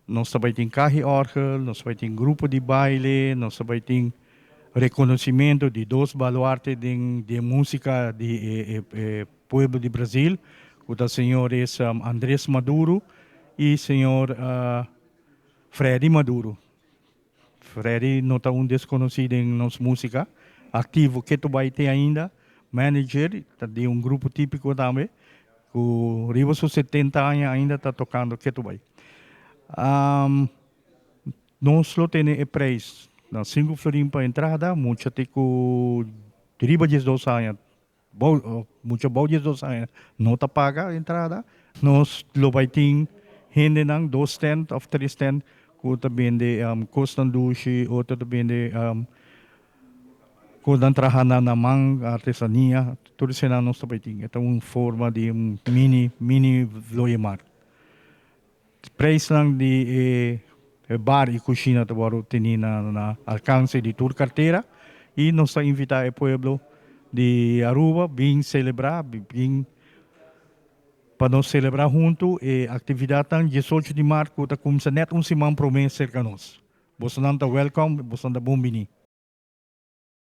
nós também tem carre-orgel, nós também tem grupo de baile, nós também tem reconhecimento de dois baluartes de música de Pueblo de Brasil, os senhores Andrés Maduro e senhor Freddy Maduro. Freddy não está desconhecido em nossa música, ativo que tu vai ter ainda, manager de um grupo típico também, o Riva 70 anos ainda está tocando que tu vai. Nós lo temos e preço. Na 5 florim para entrada, muito tipo riba de 2 anos. Muito bom de 2 anos. Não está paga a entrada. Nós lo vai ter gente ng 2 stand of 3 stand. Ko também de costan dushi, outro também de ko dan trahana na mang artesania. Tudo isso nós também tem. Então, uma forma de mini vloyemar. Preço lang de bar e cozinha também tem na alcance de toda carteira e nós invitamos o pueblo de Aruba vir celebrar, vir para nós celebrar junto e atividade tan 18 de março está começando net semana para mês cerca nós. Você não está welcome, você não está bom-vindo.